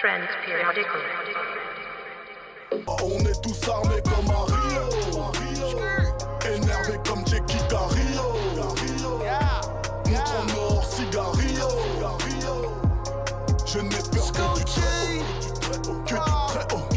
Trends periodical. On est tous armés comme un Rio, énervés comme Jackie Cario. Montre en or, cigarillo. Je n'ai peur que du très haut, que du très haut.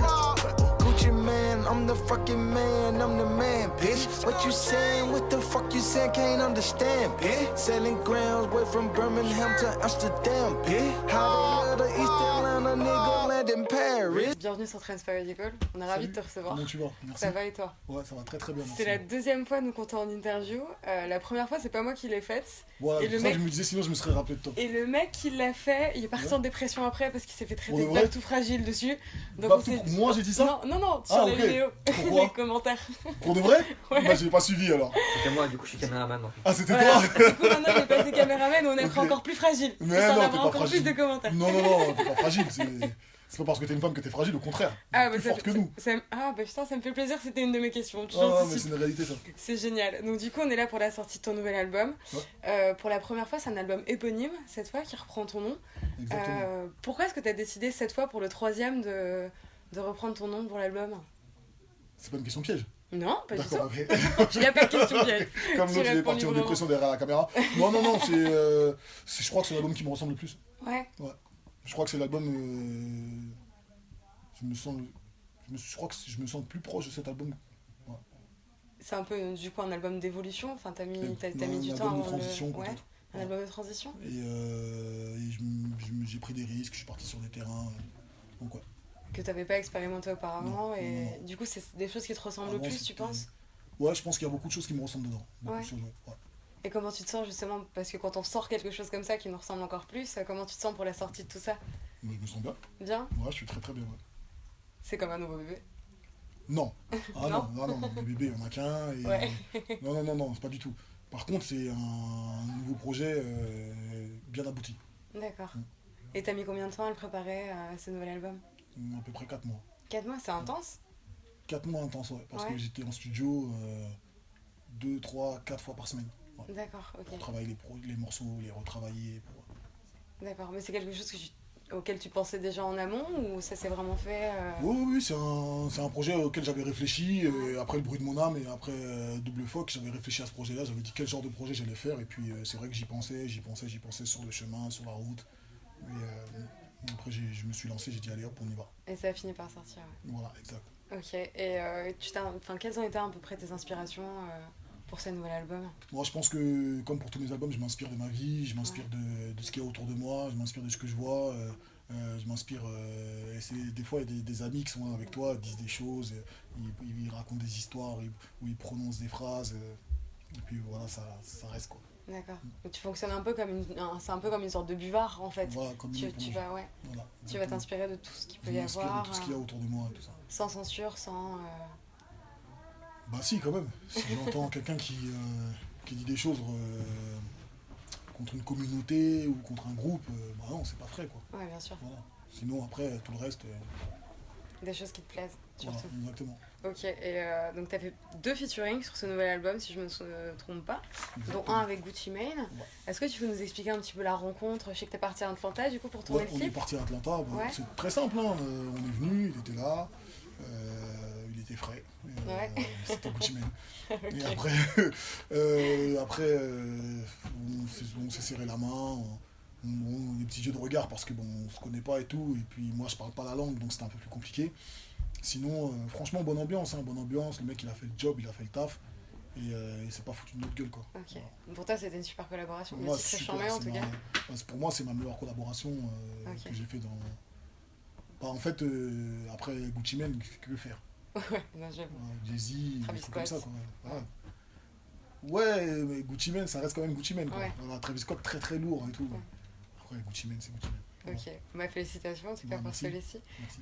Gucci man, I'm the fucking man, I'm the man, bitch. What you saying? What the fuck you saying? Can't understand, bitch. Selling grounds way from Birmingham to Amsterdam, bitch. How the hell the East Atlanta nigga land in Paris? Bienvenue sur Trends Periodical, on est ravis de te recevoir. Comment tu vas? Merci. Ça va et toi? Ouais, ça va très très bien. C'est la deuxième fois nous qu'on t'est en interview. La première fois, c'est pas moi qui l'ai faite. Voilà, et le ça mec... je me disais, sinon je me serais rappelé de toi. Et le mec qui l'a fait, il est parti en dépression après parce qu'il s'est fait traiter de Ouais. tout fragile dessus. Donc Bah, on s'est... moi j'ai dit ça? Non, sur Ah, la ok. vidéo, Pourquoi? les commentaires. Pour de vrai? Ouais. Bah j'ai pas suivi alors. C'était moi, du coup je suis caméraman. Ah c'était Voilà. toi? Du coup, maintenant, il est passé caméraman, on est Ok. encore plus fragile. Mais Pour s'en non, avoir t'es pas encore fragile. plus de commentaires. Non, t'es pas fragile, c'est pas parce que t'es une femme que t'es fragile, au contraire. Ah, Plus ça, forte que nous. Ah, bah putain, ça me fait plaisir, c'était une de mes questions. Tu Ah, vois, mais c'est une réalité ça. c'est génial. Donc, du coup, on est là pour la sortie de ton nouvel album. Ouais. Pour la première fois, c'est un album éponyme, cette fois, qui reprend ton nom. Exactement. Pourquoi est-ce que tu as décidé, cette fois, pour le troisième, de reprendre ton nom pour l'album? C'est pas une question piège. Non, pas du tout. D'accord, ok. Il n'y a pas de question piège. Comme Tu l'autre, il est réponds parti en librement. dépression derrière la caméra. Non, je crois que c'est l'album qui me ressemble le plus. Ouais. Je crois que c'est l'album. Je crois que je me sens le plus proche de cet album. C'est un peu, du coup, un album d'évolution. Enfin, t'as mis Non, du un temps album de avant transition, le... Ouais, peut-être. un album de transition. Et j'ai pris des risques, je suis parti sur des terrains. Donc ouais. Que t'avais pas expérimenté auparavant. Non, et non. du coup, c'est des choses qui te ressemblent le Avant, plus, tu c'était- penses? Ouais, je pense qu'il y a beaucoup de choses qui me ressemblent dedans. Beaucoup Ouais. de choses, ouais. Et comment tu te sens, justement, parce que quand on sort quelque chose comme ça qui nous ressemble encore plus, comment tu te sens pour la sortie de tout ça? Mais je me sens bien. Bien? Ouais, je suis très très bien. Ouais. C'est comme un nouveau bébé. Non. Ah Non. non, le bébé, il n'y en a qu'un. Et... Ouais. Non, c'est pas du tout. Par contre, c'est un nouveau projet bien abouti. D'accord. Mm. Et t'as mis combien de temps à le préparer, à ce nouvel album? À peu près 4 mois. 4 mois, c'est intense? 4 mois intenses, ouais. Parce Ouais. que j'étais en studio 2, 3, 4 fois par semaine. Ouais. D'accord, ok. Pour travailler les morceaux, les retravailler. D'accord, mais c'est quelque chose auquel tu pensais déjà en amont ou ça s'est vraiment fait Oui, c'est un projet auquel j'avais réfléchi. Après le bruit de mon âme et après Double Foc, j'avais réfléchi à ce projet-là. J'avais dit quel genre de projet j'allais faire. Et puis c'est vrai que j'y pensais sur le chemin, sur la route. Et après, je me suis lancé, j'ai dit allez hop, on y va. et ça a fini par sortir. Ouais. Voilà, exact. Ok, et quelles ont été à peu près tes inspirations pour ce nouvel album? Moi, je pense que, comme pour tous mes albums, je m'inspire de ma vie, je m'inspire de ce qu'il y a autour de moi, je m'inspire de ce que je vois, je m'inspire... des fois, il y a des amis qui sont avec toi, disent des choses, ils racontent des histoires, où ils prononcent des phrases, et puis voilà, ça reste quoi. D'accord. Donc, tu fonctionnes un peu comme c'est un peu comme une sorte de buvard en fait. Voilà, comme une Tu éponge. vas, Voilà, tu vas exactement. t'inspirer de tout ce qu'il peut Je y m'inspire avoir, de tout ce qu'il y a autour de moi et tout ça. sans censure, sans... Bah si, quand même. Si j'entends quelqu'un qui dit des choses contre une communauté ou contre un groupe, bah non, c'est pas frais quoi. Ouais, bien sûr. Voilà. Sinon après, tout le reste, Des choses qui te plaisent, voilà, surtout. exactement. Ok, et donc t'as fait 2 featuring sur ce nouvel album, si je me trompe pas, dont un avec Gucci Mane. Est-ce que tu peux nous expliquer un petit peu la rencontre? Je sais que t'es parti à Atlanta du coup pour tourner Ouais, le on est clip. parti à Atlanta, bah, Ouais. c'est très simple, hein. On est venu, il était là, il était frais, Ouais. c'était Gucci Mane. Ok. Et après, on s'est serré la main, des petits jeux de regard parce que bon, on se connaît pas et tout, et puis moi je parle pas la langue donc c'était un peu plus compliqué. Sinon, franchement, bonne ambiance, le mec il a fait le job, il a fait le taf, et il s'est pas foutu de notre gueule quoi. Ok. Pour toi, c'était une super collaboration, Pour moi, mais c'est très super, charmé en c'est tout cas. pour moi, c'est ma meilleure collaboration Ok. que j'ai fait dans. Bah, en fait, après Gucci Mane, qu'est-ce qu'il veut faire? Ouais, non, j'avoue. Jay-Z, des Travis trucs comme ça Scott. quoi. Ouais, mais Gucci Mane, ça reste quand même Gucci Mane quoi. Ouais. Voilà, Travis Scott très très lourd et tout. Ouais. Après, Gucci Mane, c'est Gucci Mane. Voilà. Ok, ma félicitations en tout cas Ouais, pour merci. celui-ci. Merci.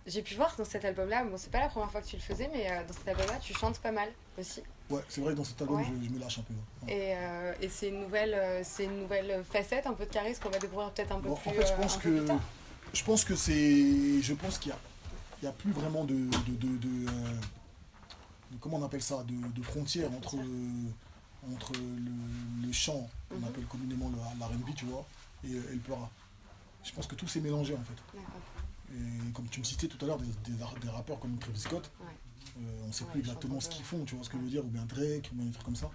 J'ai pu voir dans cet album-là, bon c'est pas la première fois que tu le faisais, mais dans cet album-là tu chantes pas mal aussi. Ouais, c'est vrai que dans cet album, Ouais. je me lâche un peu. Ouais. Et c'est une nouvelle facette, un peu de charisme qu'on va découvrir peut-être un peu Bon, plus en fait, un peu plus tard. je pense qu'il y a plus vraiment de comment on appelle ça, de frontières entre le chant qu'on Mhm. appelle communément le R&B, tu vois, et le peur. Je pense que tout s'est mélangé en fait. D'accord. Et comme tu me citais tout à l'heure, des rappeurs comme Travis Scott, Ouais. on sait Ouais, plus ils chantent exactement un ce peu, qu'ils font, tu vois ce que je veux dire, ou bien Drake, ou bien des trucs comme ça.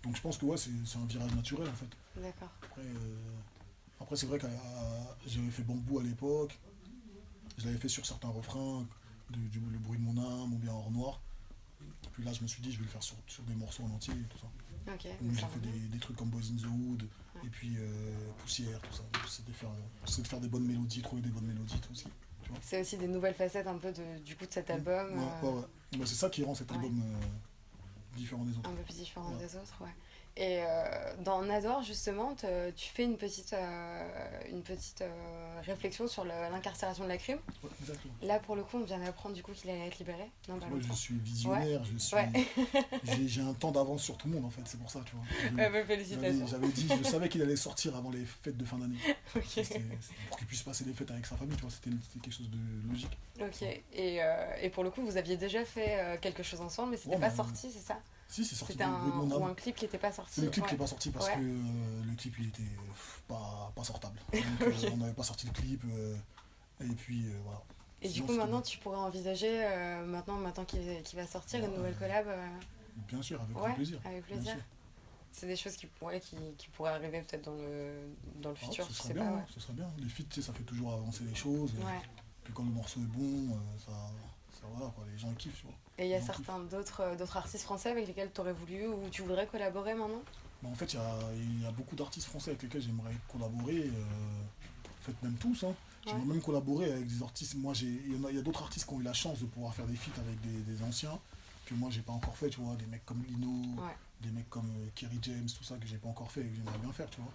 Donc je pense que ouais, c'est un virage naturel en fait. D'accord. Après c'est vrai que j'avais fait Bambou à l'époque, je l'avais fait sur certains refrains, Le bruit de mon âme, ou bien Hors Noir. Puis là je me suis dit, je vais le faire sur des morceaux en entier et tout ça. Ok. Donc j'ai ça fait va bien. des trucs comme Boys in the Hood, Ouais. et puis Poussière, tout ça. C'est de faire des bonnes mélodies, trouver des bonnes mélodies tout aussi. Tu vois. C'est aussi des nouvelles facettes un peu du coup de cet album. Ouais. Bah, c'est ça qui rend cet Ouais. album différent des autres. Un peu plus différent Ouais. des autres, ouais. Et dans Nador, justement, tu fais une petite réflexion sur l'incarcération de la crime. Ouais, exactement. Là, pour le coup, on vient d'apprendre du coup qu'il allait être libéré. Non, pas Moi, je longtemps. suis visionnaire, Ouais. j'ai un temps d'avance sur tout le monde en fait, c'est pour ça, tu vois. Ouais, bah, félicitations. J'avais dit, je savais qu'il allait sortir avant les fêtes de fin d'année. Ok. C'était pour qu'il puisse passer les fêtes avec sa famille, tu vois, c'était quelque chose de logique. Ok. Et pour le coup, vous aviez déjà fait quelque chose ensemble, mais c'était Ouais, pas mais- sorti, c'est ça? Si, c'est sorti C'était dans le bruit de mon ou âme. un clip qui était pas sorti. C'est le clip qui Ouais. n'est pas sorti parce Ouais. que le clip il était pas sortable. Donc Ok. on n'avait pas sorti le clip et puis voilà. Et du Sinon, coup, c'était maintenant, bon. tu pourrais envisager, maintenant qu'il va sortir, une nouvelle collab. Bien sûr, avec Ouais, grand plaisir. avec Bien plaisir. sûr. C'est des choses qui pourraient arriver peut-être dans le Ah, futur, ce je serait sais bien, pas. hein, ce serait bien. Les feats, tu sais, ça fait toujours avancer les choses. Ouais. Puis quand le morceau est bon, voilà, quoi, les gens ils kiffent, tu vois. Et il y a Les gens certains d'autres artistes français avec lesquels tu aurais voulu ou tu voudrais collaborer maintenant? Bah, en fait, il y a beaucoup d'artistes français avec lesquels j'aimerais collaborer. En fait, même tous. Hein. J'aimerais Ouais. même collaborer avec des artistes. Moi, il y a d'autres artistes qui ont eu la chance de pouvoir faire des feats avec des anciens que moi, j'ai pas encore fait, tu vois. Des mecs comme Lino, Ouais. des mecs comme Kerry James, tout ça que j'ai pas encore fait et que j'aimerais bien faire, tu vois.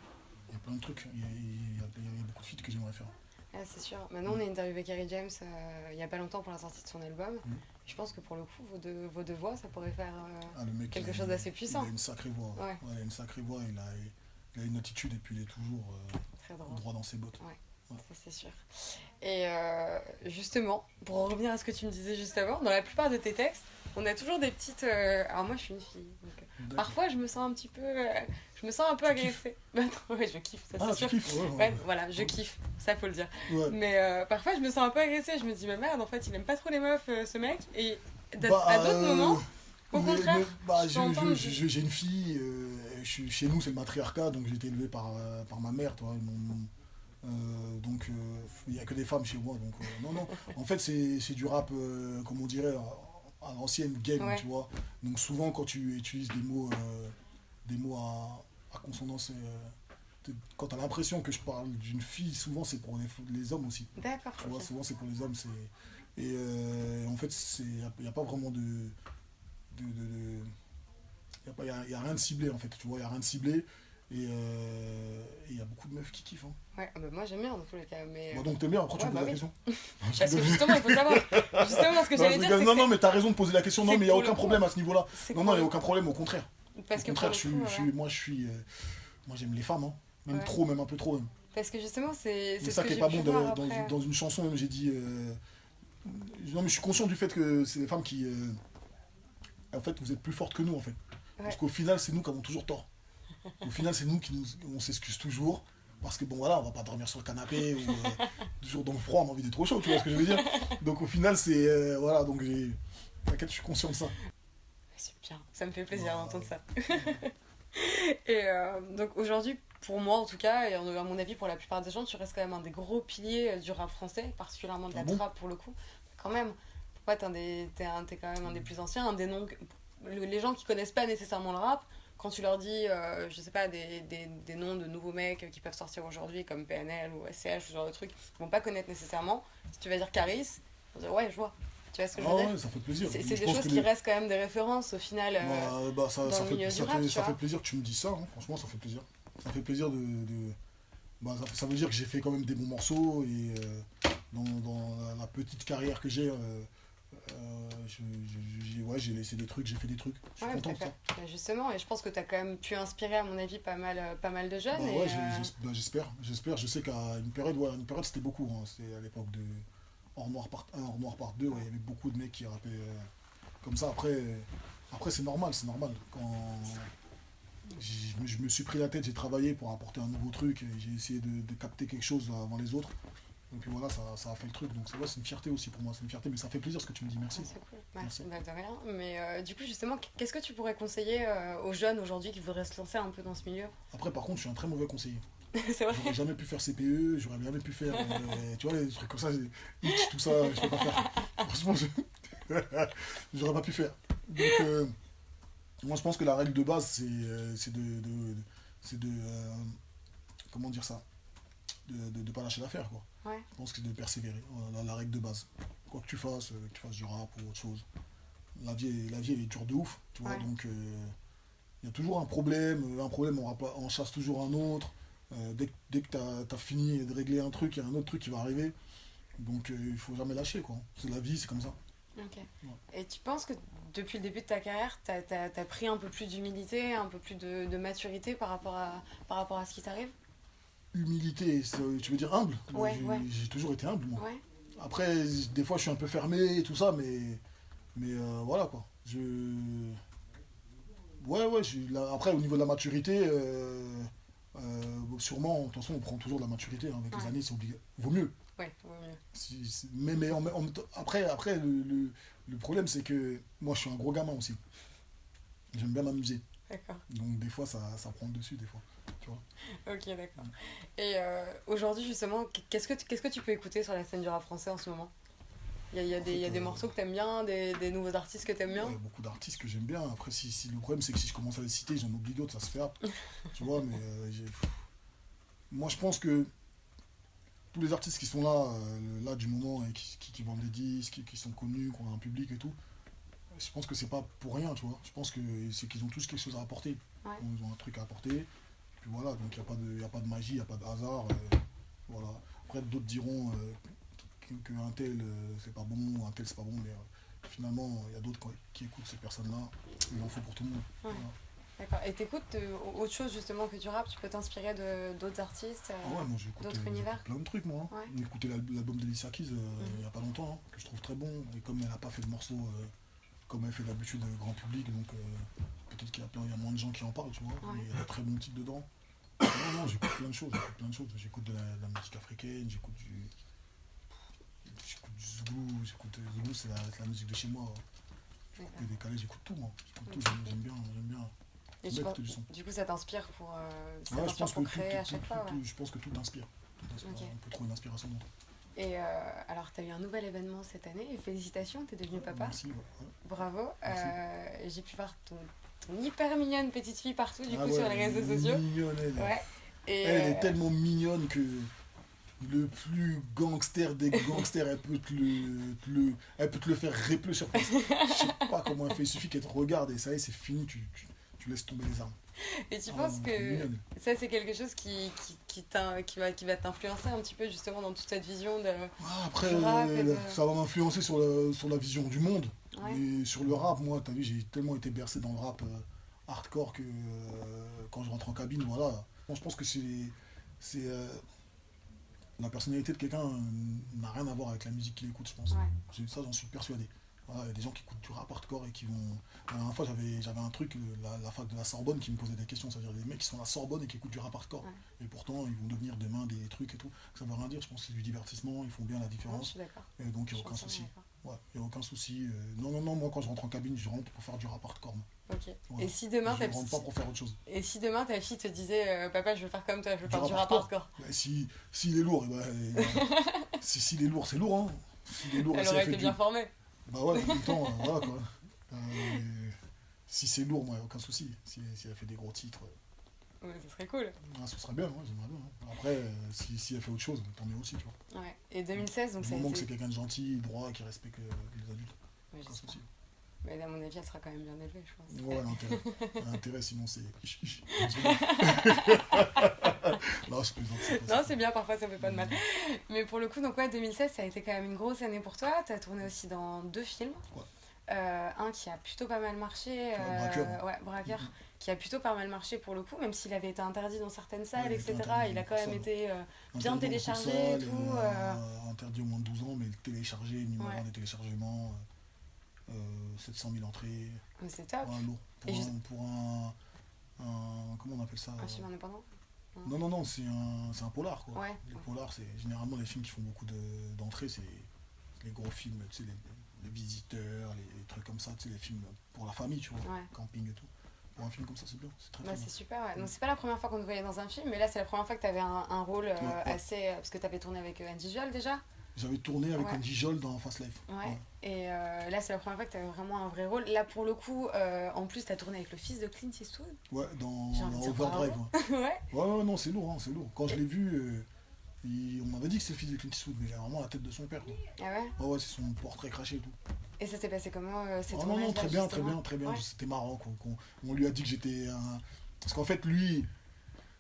Il y a plein de trucs. Il y a beaucoup de feats que j'aimerais faire. Ah, c'est sûr. Maintenant, on a interviewé Kerry James il y a pas longtemps pour la sortie de son album. Mhm. Je pense que pour le coup, vos deux voix, ça pourrait faire. Ah, le mec, Quelque chose d'assez puissant. Il a une sacrée voix. Ouais. Il a une sacrée voix. Il a une attitude et puis il est toujours Très drôle. droit dans ses bottes. Ça, c'est sûr. Et justement, pour en revenir à ce que tu me disais juste avant, dans la plupart de tes textes, on a toujours des petites. Alors, moi, je suis une fille. Donc, D'accord. parfois, je me sens un petit peu. Je me sens un peu Tu kiffes. agressée. Bah, non, ouais, je kiffe, ça, Ah, c'est tu sûr. kiffes, ouais. Ouais, voilà, je kiffe. Ça, faut le dire. Ouais. Mais parfois, je me sens un peu agressée. Je me dis, mais merde, en fait, il aime pas trop les meufs, ce mec. Et Bah, à d'autres moments, au mais- contraire, mais, bah, je peux entendre- j'ai une fille, chez nous c'est le matriarcat, donc j'ai été élevé par ma mère, toi. Donc il n'y a que des femmes chez moi, donc non. En fait c'est du rap, comme on dirait, à l'ancienne gang, Ouais. tu vois. Donc souvent quand tu utilises des mots à consonance, quand tu as l'impression que je parle d'une fille, souvent c'est pour les hommes aussi. D'accord. Tu vois, Ok. souvent c'est pour les hommes. Et en fait, il n'y a pas vraiment il y a rien de ciblé en fait. Tu vois, il n'y a rien de ciblé. Et il y a beaucoup de meufs qui kiffent. Hein. Ouais, bah, moi, j'aime bien dans tous les cas. Mais... Bon, donc t'aimes bien, après tu Ouais, me poses bah la oui. question. Parce que justement, il faut savoir. Justement, ce que Non, j'allais je dire, rigole. c'est Non, que non, mais t'as raison de poser la question. c'est Non, mais il n'y a pour aucun le coup. problème à ce niveau-là. c'est Non, non, il n'y a cool. aucun problème, au contraire. Parce Au que contraire, pour le coup, moi j'aime les femmes. Hein. Même Ouais. trop, même un peu trop. Même. Parce que justement, c'est C'est ce ça que qui est j'ai pas pu bon voir après. dans une chanson, même j'ai dit. Non, mais je suis conscient du fait que c'est des femmes qui. En fait, vous êtes plus fortes que nous, en fait. Parce qu'au final, c'est nous qui avons toujours tort. Au final, c'est nous on s'excuse toujours. Parce que bon, voilà, on va pas dormir sur le canapé ou toujours dans le froid, on a envie d'être trop chaud, tu vois ce que je veux dire. Donc au final, c'est. Voilà, donc t'inquiète, je suis conscient de ça. C'est bien, ça me fait plaisir Ouais. d'entendre ça. Et donc aujourd'hui, pour moi en tout cas, et à mon avis pour la plupart des gens, tu restes quand même un des gros piliers du rap français, particulièrement de la Ah bon trap pour le coup. Quand même, pourquoi t'es quand même un des plus anciens, un des noms les gens qui connaissent pas nécessairement le rap, quand tu leur dis, je sais pas, des noms de nouveaux mecs qui peuvent sortir aujourd'hui comme PNL ou SCH, ce genre de trucs, ils vont pas connaître nécessairement. Si tu vas dire Caris, ils vont dire ouais, je vois. Tu vois ce que je veux dire? Ouais, ça fait plaisir. C'est Je des pense choses que qui restent quand même des références au final. Ça dans le milieu du rap, tu ça vois. fait plaisir que tu me dis ça, hein. Franchement, ça fait plaisir. Ça fait plaisir ça veut dire que j'ai fait quand même des bons morceaux et dans la petite carrière que j'ai, j'ai laissé des trucs, j'ai fait des trucs. Je suis Ouais, content de ça. bah, justement, et je pense que tu as quand même pu inspirer, à mon avis, pas mal de jeunes. Bah et, ouais, j'espère. Je sais qu'à une période c'était beaucoup. Hein. C'était à l'époque de Hors Noir part 1, Hors Noir part 2, ouais, il y avait beaucoup de mecs qui rappaient comme ça. Après c'est normal. Je me suis pris la tête, j'ai travaillé pour apporter un nouveau truc, et j'ai essayé de capter quelque chose avant les autres. Et puis voilà, ça a fait le truc. Donc c'est une fierté aussi pour moi, c'est une fierté, mais ça fait plaisir ce que tu me dis, merci. C'est cool. Merci. Bah, de rien. Mais du coup, justement, qu'est-ce que tu pourrais conseiller aux jeunes aujourd'hui qui voudraient se lancer un peu dans ce milieu? Après, par contre, je suis un très mauvais conseiller. C'est vrai. J'aurais jamais pu faire CPE, j'aurais jamais pu faire, tu vois, les trucs comme ça, Hitch, tout ça, je peux pas faire. Franchement, j'aurais pas pu faire. Donc, moi, je pense que la règle de base, c'est de comment dire ça, de pas lâcher l'affaire, quoi. Ouais. Je pense que c'est de persévérer, voilà, la règle de base. Quoi que tu fasses du rap ou autre chose. La vie elle est dure de ouf, tu vois, Ouais. donc il y a toujours un problème on chasse toujours un autre. Dès que t'as fini de régler un truc, il y a un autre truc qui va arriver. Donc il faut jamais lâcher, quoi. C'est la vie, c'est comme ça. Ok. Ouais. Et tu penses que depuis le début de ta carrière, t'as pris un peu plus d'humilité, un peu plus de maturité par rapport à ce qui t'arrive? Humilité, tu veux dire humble? Moi, Ouais, ouais. j'ai toujours été humble, moi. Ouais. Après, des fois, je suis un peu fermé et tout ça, mais voilà, quoi. Ouais, après, au niveau de la maturité, sûrement, de toute façon, on prend toujours de la maturité, hein, avec les Ouais. années, c'est obligé. Vaut mieux. Ouais, vaut mieux. Mais en même temps, après le problème, c'est que moi, je suis un gros gamin aussi. J'aime bien m'amuser. D'accord. Donc, des fois, ça prend le dessus, des fois. Tu vois. Ok, d'accord. Et aujourd'hui, justement, qu'est-ce que tu peux écouter sur la scène du rap français en ce moment? Il y a des morceaux que t'aimes bien, des nouveaux artistes que t'aimes bien? Il y a beaucoup d'artistes que j'aime bien. Après, le problème, c'est que si je commence à les citer, j'en oublie d'autres, ça se fait. Tu vois, mais moi, je pense que tous les artistes qui sont là du moment, et qui vendent des disques, qui sont connus, qui ont un public et tout, je pense que c'est pas pour rien, tu vois. Je pense que c'est qu'ils ont tous quelque chose à apporter. Ouais. Ils ont un truc à apporter. Puis voilà, donc il n'y a pas de magie, il n'y a pas de hasard. Voilà. Après, d'autres diront qu'un tel c'est pas bon, ou un tel c'est pas bon, mais finalement, il y a d'autres qui écoutent ces personnes-là. Il en faut pour tout le monde. Ouais. Voilà. D'accord. Et t'écoutes autre chose justement que du rap? Tu peux t'inspirer d'autres artistes? Ah ouais, moi j'écoute d'autres univers? plein de trucs, moi. Ouais. J'ai écouté l'album d'Alicia Keys il n'y a pas longtemps, hein, que je trouve très bon. Et comme elle n'a pas fait de morceaux comme elle fait d'habitude grand public, donc peut-être il y a moins de gens qui en parlent, tu vois. Ouais. Mais il y a de très bons titres dedans. Non, j'écoute plein de choses. J'écoute de la musique africaine, j'écoute du zoulou, zoulou, c'est la musique de chez moi. J'écoute des décalés, j'écoute tout, moi. J'écoute tout, j'aime bien. Et J'aime bien tu penses- écouter du son. du coup, ça t'inspire pour, ça Ouais, je t'inspire pense que pour créer à chaque fois, ouais. je pense que tout inspire. Ok. On peut trouver une inspiration dans tout. Et alors, tu as eu un nouvel événement cette année, et félicitations, tu es devenu papa. Merci. Ouais. Bravo. Merci. J'ai pu voir ton hyper mignonne petite fille partout, du Ah coup, ouais, sur les réseaux sociaux. mignonne, elle. Ouais. Et, Elle est tellement mignonne que le plus gangster des gangsters, elle peut te le faire répler sur place. Je sais pas comment elle fait, il suffit qu'elle te regarde et ça y est, c'est fini, tu laisses tomber les armes. et tu Ah penses non, que elle est mignonne. ça, c'est quelque chose qui va t'influencer un petit peu justement dans toute cette vision de... Ah, après, Du rap et de- ça va m'influencer sur la vision du monde. Ouais. Mais sur le rap, moi, t'as vu, j'ai tellement été bercé dans le rap hardcore que quand je rentre en cabine, voilà. Bon, je pense que la personnalité de quelqu'un n'a rien à voir avec la musique qu'il écoute, je pense. Ouais. Ça, j'en suis persuadé. Voilà, il y a des gens qui écoutent du rap hardcore et qui vont... La dernière fois, j'avais un truc, la fac de la Sorbonne qui me posait des questions. C'est-à-dire des mecs qui sont à la Sorbonne et qui écoutent du rap hardcore. Ouais. Et pourtant, ils vont devenir demain des trucs et tout. Ça veut rien dire, je pense que c'est du divertissement, ils font bien la Ouais, je différence. suis d'accord. Et donc, il Je n'y a aucun suis souci. d'accord. Ouais, il n'y a aucun souci. Non, moi, quand je rentre en cabine, je rentre pour faire du rap hardcore. Moi. Ok. Voilà. Et si demain, Je ne rentre pas pour faire autre chose. ta fille te disait papa, je veux faire comme toi, je veux Du faire rap du rap hardcore. hardcore, S'il est lourd, s'il est lourd, c'est lourd. Hein. S'il est lourd, elle si aurait fait été bien formée. Bah ouais, en même temps, voilà quoi. Si c'est lourd, moi, il n'y a aucun souci. Si elle fait des gros titres, Ouais, ça serait cool. ce serait bien, ouais, j'aimerais bien. Hein. Après, si elle fait autre chose, tant mieux aussi, tu vois. Ouais. Et 2016, donc Du ça a moment que c'est été... quelqu'un de gentil, droit, qui respecte les adultes, Ouais, aucun j'espère. souci. Mais à mon avis, elle sera quand même bien élevée, je pense. Ouais, l'intérêt, sinon c'est... Non, je plaisante. Non, c'est bien, parfois ça fait pas de mal. Mais pour le coup, donc ouais, 2016, ça a été quand même une grosse année pour toi. T'as tourné aussi dans 2 films. Ouais. Un qui a plutôt pas mal marché. Braqueur. Ouais, Braqueur, qui a plutôt pas mal marché pour le coup, même s'il avait été interdit dans certaines salles, Ouais, il était etc. interdit Il a quand dans même beaucoup de été bien Interdit dans téléchargé beaucoup de et salles, tout. Interdit au moins de 12 ans, mais téléchargé, numéro Ouais. 1 des téléchargements, 700 000 entrées. Mais c'est top. Ouais, lourd. Et juste- comment on appelle ça? Un film indépendant? Non, c'est un polar, quoi. Ouais. Les polars, c'est généralement les films qui font beaucoup d'entrées, c'est les gros films, tu sais, les visiteurs, les trucs comme ça, tu sais, les films pour la famille, tu vois, Ouais. camping et tout. Pour un film comme ça, c'est bien, c'est très Bah, très c'est bien. super, ouais. Donc, c'est pas la première fois qu'on te voyait dans un film, mais là, c'est la première fois que tu avais un rôle Ouais. assez. Parce que tu avais tourné avec Andy Joel déjà. J'avais tourné avec Ouais. Andy Jol dans Fast Life. Ouais. Et là, c'est la première fois que tu avais vraiment un vrai rôle. Là, pour le coup, en plus, tu as tourné avec le fils de Clint Eastwood. Ouais, dans J'ai envie de dire Overdrive. bravo. Ouais. Ouais, non, c'est lourd, hein, c'est lourd. Quand je l'ai vu, on m'avait dit que c'est le fils de Clint Eastwood, mais il a vraiment la tête de son père, quoi. Ah ouais. Ouais, c'est son portrait craché et tout. Et ça s'est passé comment ces Ah non, tournages-là, très bien, justement très bien. Ouais. C'était marrant, quoi. On lui a dit que j'étais un... Parce qu'en fait, lui,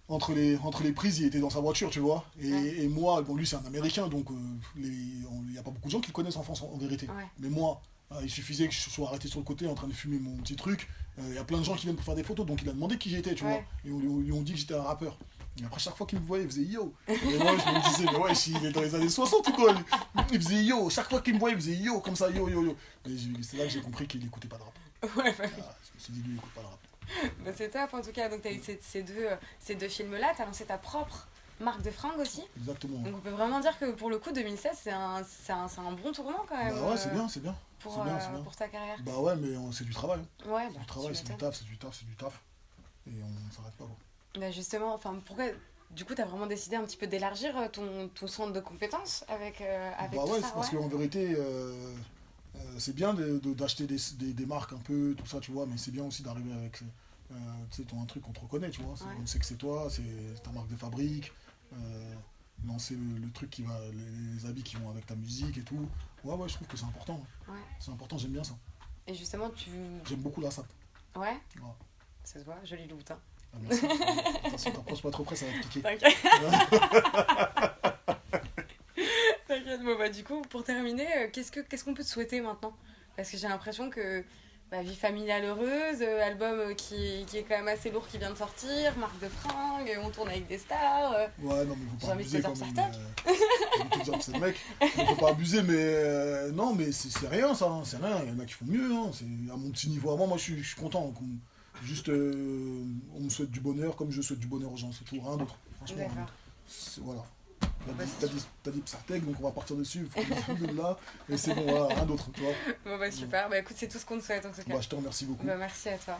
entre les prises, il était dans sa voiture, tu vois. Et moi, bon, lui, c'est un Américain, donc il n'y a pas beaucoup de gens qui le connaissent en France, en vérité. Ouais. Mais moi, il suffisait que je sois arrêté sur le côté en train de fumer mon petit truc. Il y a plein de gens qui viennent pour faire des photos, donc il a demandé qui j'étais, tu Ouais. vois. Et on lui ont dit que j'étais un rappeur. Et après, chaque fois qu'il me voyait, il faisait yo. Et moi, je me disais, mais ouais, il est dans les années 60 ou quoi? Il faisait yo. Chaque fois qu'il me voyait, il faisait yo, comme ça, yo. Et c'est là que j'ai compris qu'il écoutait pas de rap. Ouais, bah, Je me suis dit, lui, il écoute pas de rap. bah, c'est top en tout cas. Donc, tu as eu ces deux films-là. Tu as lancé ta propre marque de fringues aussi. Exactement. Donc, on peut vraiment dire que pour le coup, 2016, c'est un bon tournant quand même. Bah ouais, c'est bien, c'est bien. Pour, C'est bien, c'est bien. pour ta carrière. Bah ouais, mais c'est du travail. Hein. Ouais, C'est bah, du travail, tu c'est du m'étonnes. taf, c'est du taf, c'est du taf. Et on s'arrête pas, quoi. Bah justement, enfin, pourquoi du coup, tu as vraiment décidé un petit peu d'élargir ton centre de compétences avec Bah tout ouais, ça, c'est parce qu'en vérité, c'est bien d'acheter des marques un peu, tout ça, tu vois, mais c'est bien aussi d'arriver avec, tu sais, un truc qu'on te reconnaît, tu vois. Ouais. On sait que c'est toi, c'est ta marque de fabrique, lancer le truc qui va, les habits qui vont avec ta musique et tout. Ouais, je trouve que c'est important. Ouais. C'est important, j'aime bien ça. Et justement, J'aime beaucoup la SAP. Ouais, Ouais. ça se voit, joli louboutin. Ah, merci. Attention, t'approches pas trop près, ça va te piquer. T'inquiète. T'inquiète, bon bah du coup, pour terminer, qu'est-ce qu'on peut te souhaiter maintenant? Parce que j'ai l'impression que vie familiale heureuse, album qui est quand même assez lourd qui vient de sortir, marque de fringues, on tourne avec des stars. Ouais, non, mais faut J'ai pas envie de te abuser dire quand ça même. retoque. J'ai envie de te dire que c'est le mec. Il faut pas abuser, mais non, mais c'est rien ça, hein, c'est rien. Il y en a qui font mieux. Hein. C'est à mon petit niveau. Moi, je suis content. Juste, on me souhaite du bonheur comme je souhaite du bonheur aux gens. C'est tout, rien d'autre. Franchement, D'accord. voilà. Bah, T'as dit Psartec, donc on va partir dessus. Là, et c'est bon, voilà, rien d'autre. Tu vois. Bon bah super, bah écoute, c'est tout ce qu'on te souhaite en tout cas. Bah, je te remercie beaucoup. Bah merci à toi.